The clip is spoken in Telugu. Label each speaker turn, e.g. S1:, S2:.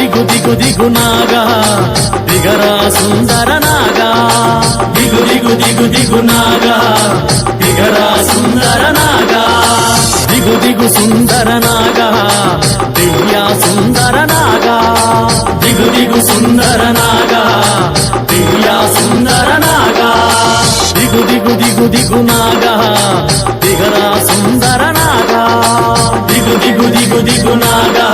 S1: దిగు దిగు దిగు నాగా దిగరా సుందర నాగా దిగు దిగు దిగు దిగు నాగా దిగరా సుందర నాగా దిగు దిగు సుందర నాగా దివ్య సుందర నాగా దిగు దిగు సుందర నాగా దివ్య సుందర నాగా దిగు దిగు దిగు దిగు నాగా దిగరా సుందర నాగా దిగు దిగు దిగు దిగు నాగా